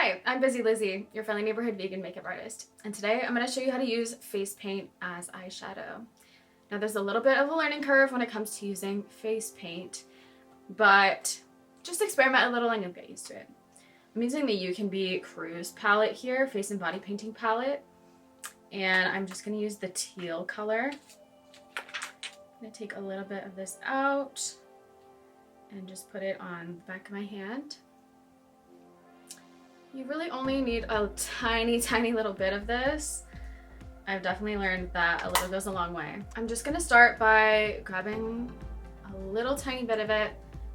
Hi, I'm Busy Lizzie, your friendly neighborhood vegan makeup artist, and today I'm going to show you how to use face paint as eyeshadow. Now there's a little bit of a learning curve when it comes to using face paint, but just experiment a little and you'll get used to it. I'm using the You Can Be Cruise palette here, face and body painting palette, and I'm just going to use the teal color. I'm going to take a little bit of this out and just put it on the back of my hand. You really only need a tiny little bit of this. I've definitely learned that a little goes a long way. I'm just gonna start by grabbing a little tiny bit of it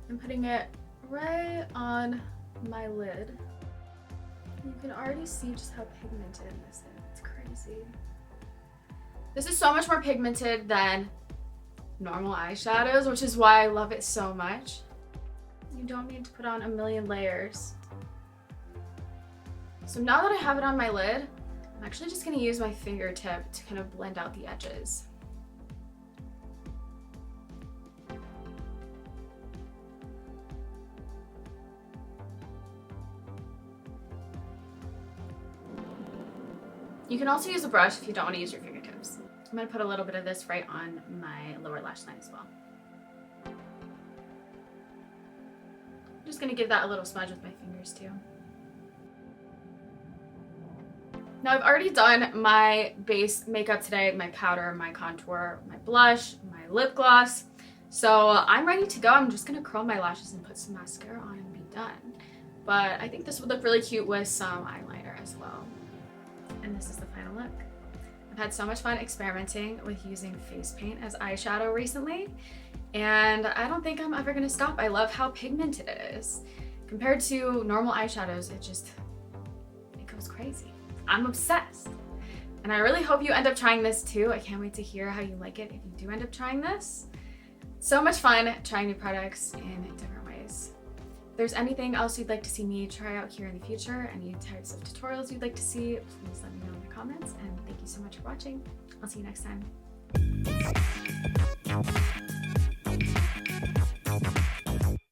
and putting it right on my lid. You can already see just how pigmented this is. It's crazy. This is so much more pigmented than normal eyeshadows, which is why I love it so much. You don't need to put on a million layers. So now that I have it on my lid, I'm actually just going to use my fingertip to kind of blend out the edges. You can also use a brush if you don't want to use your fingertips. I'm going to put a little bit of this right on my lower lash line as well. I'm just going to give that a little smudge with my fingers too. Now I've already done my base makeup today, my powder, my contour, my blush, my lip gloss. So I'm ready to go. I'm just gonna curl my lashes and put some mascara on and be done. But I think this would look really cute with some eyeliner as well. And this is the final look. I've had so much fun experimenting with using face paint as eyeshadow recently, and I don't think I'm ever gonna stop. I love how pigmented it is. Compared to normal eyeshadows, it goes crazy. I'm obsessed. And I really hope you end up trying this too. I can't wait to hear how you like it if you do end up trying this. So much fun trying new products in different ways. If there's anything else you'd like to see me try out here in the future, any types of tutorials you'd like to see, please let me know in the comments. And thank you so much for watching. I'll see you next time.